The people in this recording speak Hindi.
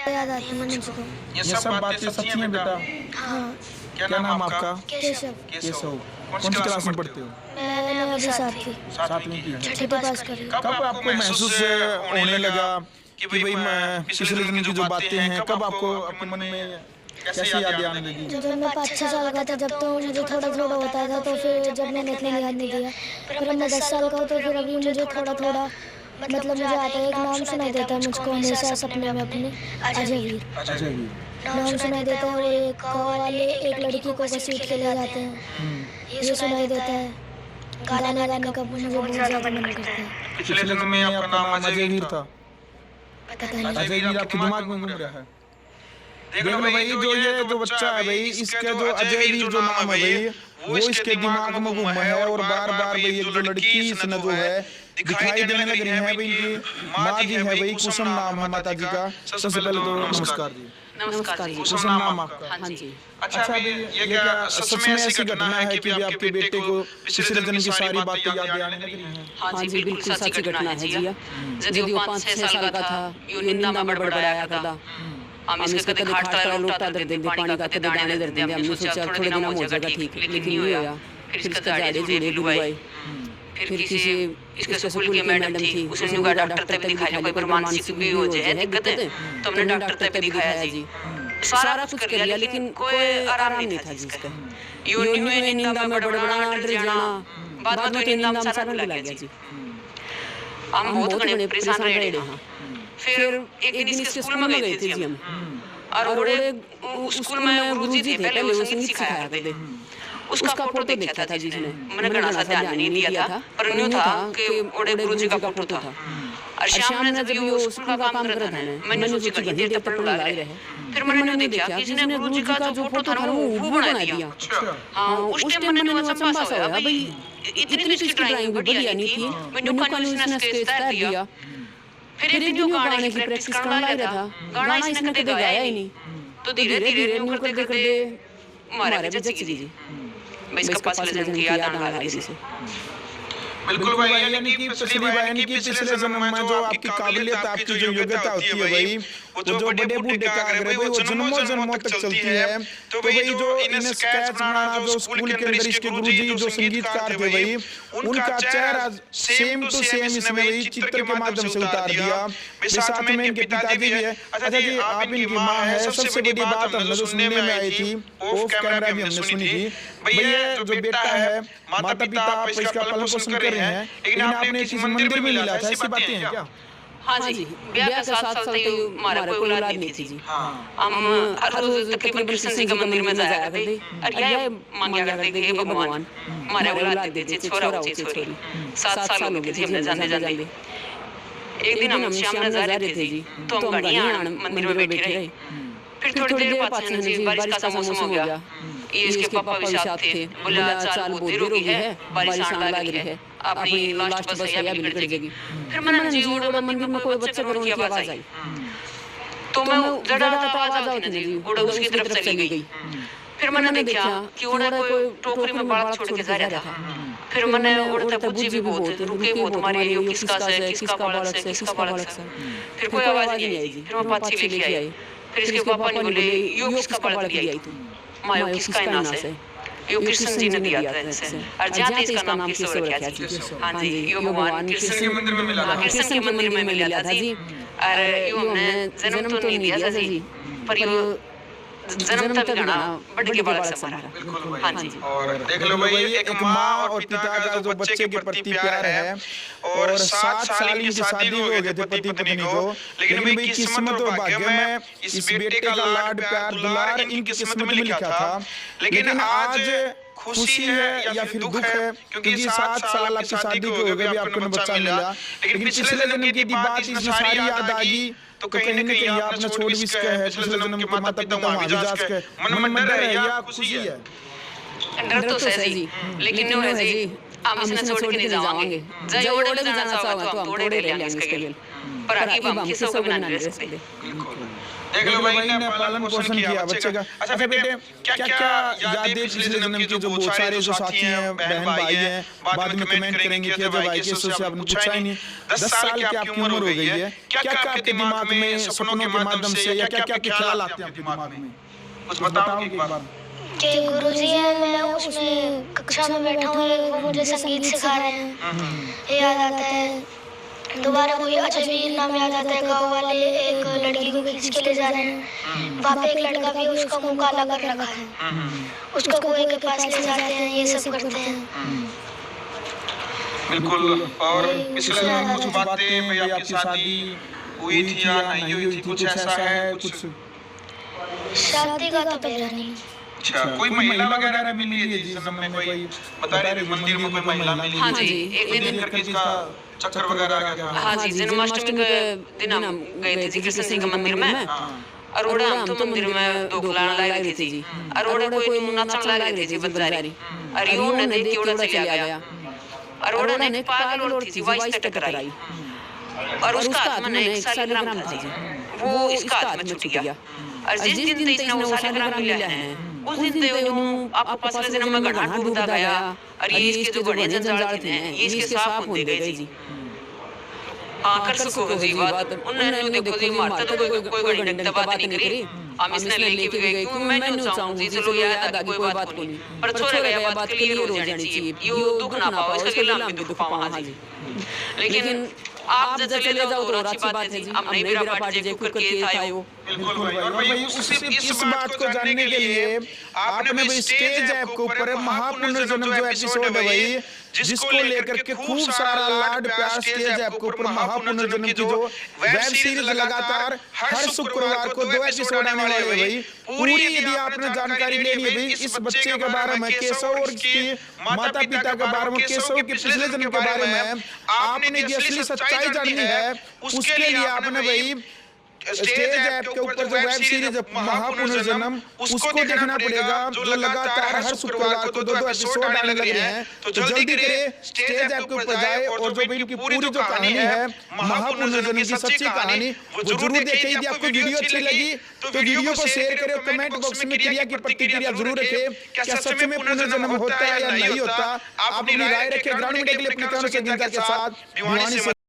याद आती है मुझको। ये सब बातें सच्ची हैं बेटा? हाँ। क्या नाम आपका? केशव। केशव। कौन सी क्लास में पढ़ते हो? मैंने अभी 7वीं सातवीं की है। छठी पास करी। कब आपको महसूस होने लगा कि भाई मैं पिछले जन्म की जो बातें हैं, कब आपको अपने मन में कैसे यादें आने लगी? जब मैं 5-6 साल का था जब तो मुझे थोड़ा थोड़ा होता था, तो फिर जब मैंने इतना ध्यान नहीं दिया। फिर अब मैं 10 साल का हूँ तो फिर अभी मुझे थोड़ा थोड़ा मतलब मुझे आता है। एक नाम सुनाई देता है मुझको हमेशा सपने में अपने, अजय वीर अजय वीर नाम सुनाई देता है। और एक गाँव वाले एक लड़की को घसीट के ले जाते हैं, ये सुनाई देता है। गाना गाने का मुझे बहुत ज़्यादा मन करता है। पिछले जन्म में आपका नाम अजय वीर था? पता नहीं। अजय वीर आपके दिमाग में घूम रहा है? देख लो भाई, जो बच्चा है भाई, इसका जो अजय वीर जो नाम है भाई, वो इसके दिमाग में घूमा है। और बार बार भाई एक जो लड़की इसने जो है दिखाई देने लग रही है भाई, इनकी माँ जी है भाई, कुसुम नाम है माता जी का। सबसे पहले तो नमस्कार जी। नमस्कार जी। कुसुम नाम आपका? हाँ जी। अच्छा भाई, ये क्या सच में ऐसी घटना है कि भी आपके बेटे को पिछले जन्म की सारी बातें याद आने लग रही हैं? हाँ जी, बिल्कुल सच्ची घटना है जी। जब वो 5-6 साल का था, यो निंदा में बड़बड़ाया करता। हम इसके कदे खाटता लुटता दर देंगे, पानी का कदे दाने दर देंगे। हमने सोचा थोड़े दिन हो जाएगा ठीक, लेकिन नहीं होया। फिर इसका जाड़े जुड़े बुलवाई। फिर किसी इसके स्कूल की मैडम थी, उसने कहा डॉक्टर तक भी दिखाया, कोई मानसिक भी हो जाए दिक्कत है, तो हमने डॉक्टर तक भी दिखाया जी। सारा कुछ कर लिया, लेकिन कोई आराम नहीं था जी इसका। यो नींदा में बड़बड़ाना, डर जाना, बाद में तो नींदा में सारा लग गया जी। हम बहुत बड़े परेशान रहे हैं। फिर एक दिन इसके स्कूल में गए थे जी हम, और बड़े स्कूल में गुरुजी थे, पहले वो संगीत सिखाया करते। उसका फोटो देखा था जी ने, मैंने घना सा ध्यान नहीं दिया था, पर न्यू था कि बड़े गुरुजी का फोटो था। और शाम ने जब वो स्कूल का काम कर रहा था, मैंने सोचा घंटे देर तक पढ़ने लग रहे। फिर मैंने देखा कि इसने गुरुजी का जो फोटो था वो बना दिया। हाँ, उस टाइम मैंने वहाँ चंबा सा होया भाई, इतनी इसकी ड्राइंग बढ़िया नहीं थी, मैंने कानून इसने स्केच कर दिया। फिर एक दिन जो गाने की प्रैक्टिस करने लग रहा था, गाना इसने कभी गाया ही नहीं, तो धीरे धीरे न्यू करते करते मारे बच्चे जी मैं इसका पास जन्म की याद आने लगी इसे। बिल्कुल भाई, यानी कि पिछले जन्म में जो आपकी काबिलियत, आपकी जो योग्यता होती है भाई, वो जो बड़े बूढ़े का आग्रह भाई, वो जन्मों जन्मों तक चलती है। तो भाई जो इन्हें स्केच बनाना, जो स्कूल के अंदर इसके गुरुजी जो संगीतकार थे भाई, उनका चेहरा सेम टू सेम इसने भाई चित्र के माध्यम से उतार दिया। साथ में इनके पिताजी भी है। अच्छा जी, आप इनकी माँ है। सबसे बड़ी बात हमने जो सुनने में आई थी, ऑफ कैमरा भी हमने सुनी थी, भैया जो बेटा है, माता पिता आप इसका पालन पोषण कर रहे हैं, लेकिन आपने किसी मंदिर में मिला था, ऐसी बातें हैं क्या? हाँ जी, ब्याह के 7 साल तक हमारा कोई औलाद नहीं थी जी। हम हर रोज तकरीबन कृष्ण जी के मंदिर में जाया करते और यह मांगा करते थे, हे भगवान हमारे औलाद दे दे, छोरा हो छोरी। 7 साल हो गए थे हमने जाने जाने। एक दिन हम शाम में जा रहे थे जी, तो हम गणियान मंदिर में बैठे रहे। फिर थोड़ी देर बाद से जी बारिश का मौसम हो गया। ये इसके पापा भी साथ थे, बोला चाल बहुत देर हो गई है, बारिश आने लग रही है, अपनी लास्ट बस है अभी निकल जाएगी। फिर मैंने जी ओड़ा मंदिर में कोई बच्चा करो उनकी आवाज आई, तो मैं जड़ा आवाज आई थी जी, ओड़ा उसकी तरफ चली गई। फिर मैंने देखा कि ओड़ा कोई टोकरी में बालक छोड़ के जा रहा था। फिर मैंने ओड़ा तक बुझी भी बहुत, रुके बहुत, हमारे यो किसका से, किसका बालक से, किसका बालक से। फिर कोई आवाज नहीं आई जी। फिर मैं पाछी लेके आई। फिर इसके पापा ने बोले यो किसका बालक दिया तू? मायो किसका नाम से? यो कृष्ण जी ने दिया था इसे, और जाते इसका नाम केशव रखा जी। हाँ जी, यो भगवान कृष्ण के मंदिर में मिला था, कृष्ण के मंदिर में मिला था जी। और यो हमने जन्म तो नहीं दिया था जी, पर यो जन्म तक गाना बड़े के बालक से हमारा। हाँ जी। और देख लो भाई, एक माँ और पिता का जो बच्चे के प्रति प्यार है, और 7 साल की शादी हो गए थे पति पत्नी को, लेकिन भाई किस्मत और भाग्य में इस बेटे का लाड प्यार दुलार इनकी किस्मत में लिखा था। लेकिन आज खुशी है या फिर दुख है, क्योंकि 7 साल आपकी शादी को हो गए, भी आपको बच्चा मिला, लेकिन पिछले जन्म की बात इसमें सारी याद आ गई, तो कहीं न कहीं आपने छोड़ भी इसका है पिछले जन्म के माता पिता वहाँ भी जा सके, मन में डर है या खुशी है? डर तो है जी, लेकिन नो है जी, हम इसने छोड़ के नहीं जाएंगे। जय ओड़े भी जाना चाहो तो हम थोड़े ले लेंगे इसके लिए। पर आगे हम किसी को भी नहीं रह सकते। देख लो भाई ने पालन पोषण किया बच्चे का। अच्छा बेटे, क्या क्या यादें पिछले जन्म की, जो बहुत सारे जो साथी हैं, बहन भाई हैं, बाद में कमेंट करेंगे कि जब भाई के से आपने पूछा ही नहीं, 10 साल की आपकी उम्र हो गई है, क्या क्या आपके दिमाग में सपनों के माध्यम से या क्या क्या के ख्याल आते हैं आपके दिमाग में, कुछ बताओ एक बार। कि गुरुजी है, मैं उसमें कक्षा में बैठा हूँ, वो मुझे संगीत सिखा रहे हैं, याद आता है। दोबारा वही अजमेर नाम याद आता है, गाँव वाले एक लड़की को खींच के ले जा रहे हैं, वहाँ पे एक लड़का भी उसका मुँह काला कर रखा है, उसको कुएं के पास ले जाते हैं, ये सब करते हैं। बिल्कुल। और पिछले जन्म कुछ बातें भाई आपकी शादी हुई थी या नहीं हुई थी, कुछ ऐसा है कुछ? शादी का तो पता नहीं। अच्छा, कोई महिला वगैरह भी मिली है जिस जन्म में, कोई बता रहे मंदिर में कोई महिला मिली? हाँ जी, एक दिन करके जिसका चक्कर वगैरह का क्या? हाँ जी, जन्माष्टमी के दिन हम गए थे जी कृष्ण सिंह मंदिर में। अरोड़ा हम तो मंदिर में दोखलान लाई रही थी जी, अरोड़ा कोई नाचन लाई रही थी जी बंजारी, अरियो ने देख के उड़ा चला गया, अरोड़ा ने एक पागल औरत थी वाइस टकराई और उसका हाथ में एक सालिग्राम था जी, वो इसका हाथ में छूट गया। और जिस दिन इसने वो सालिग्राम लिया है, उस दिन तो आपको पिछले जन्म में गड्ढा ढूंढता गया और ये इसके जो बड़े जंजाल थे ये इसके साफ होते गए जी। हाँ कर सको जी बात, उन्होंने देखो जी मारते तो कोई घंटे बात नहीं करी, हम इसने लेके भी गए, क्यों मैं नहीं चाहूँ जी चलो याद आगे कोई बात को नहीं, पर छोड़े गया बात के लिए रोज जानी चाहिए, यो दुख ना पाओ इसका के लाभ भी दुख पाओ। हाँ जी, लेकिन आप जब चले जाओ तो अच्छी बात है जी, हमने भी मेरा पार्टी जे कुकर के थायो। बिल्कुल भाई। और भाई इस बात को जानने के लिए आपने भाई स्टेज ऐप के ऊपर महापुनर्जन्म जो एपिसोड है भाई, जिसको लेकर के खूब सारा लाड प्यार स्टेज ऐप के ऊपर महापुनर्जन्म की जो वेब सीरीज लगातार हर शुक्रवार को 2 एपिसोड आने वाले हैं भाई। पूरी यदि आपने जानकारी लेनी है भाई इस बच्चे के बारे में, केशव और इसकी माता पिता के बारे में, केशव के पिछले जन्म के बारे में, आपने जो असली सच्चाई जाननी है, उसके लिए आपने भाई स्टेज ऐप के ऊपर जो वेब सीरीज महापुनर्जन्म उसको देखना पड़ेगा, जो लगातार हर शुक्रवार को 2 एपिसोड आने लगे हैं। तो जल्दी करें स्टेज ऐप के ऊपर जाए और जो इनकी पूरी जो कहानी है महापुनर्जन्म की सच्ची कहानी वो जरूर देखें। यदि आपको वीडियो अच्छी लगी तो वीडियो को शेयर करें, कमेंट बॉक्स में क्रिया की प्रतिक्रिया जरूर रखें, क्या सच में पुनर्जन्म होता है या नहीं होता। आप अपनी राय रखें। ग्राउंड मीडिया के लिए अपने कैमरे से के साथ भिवानी से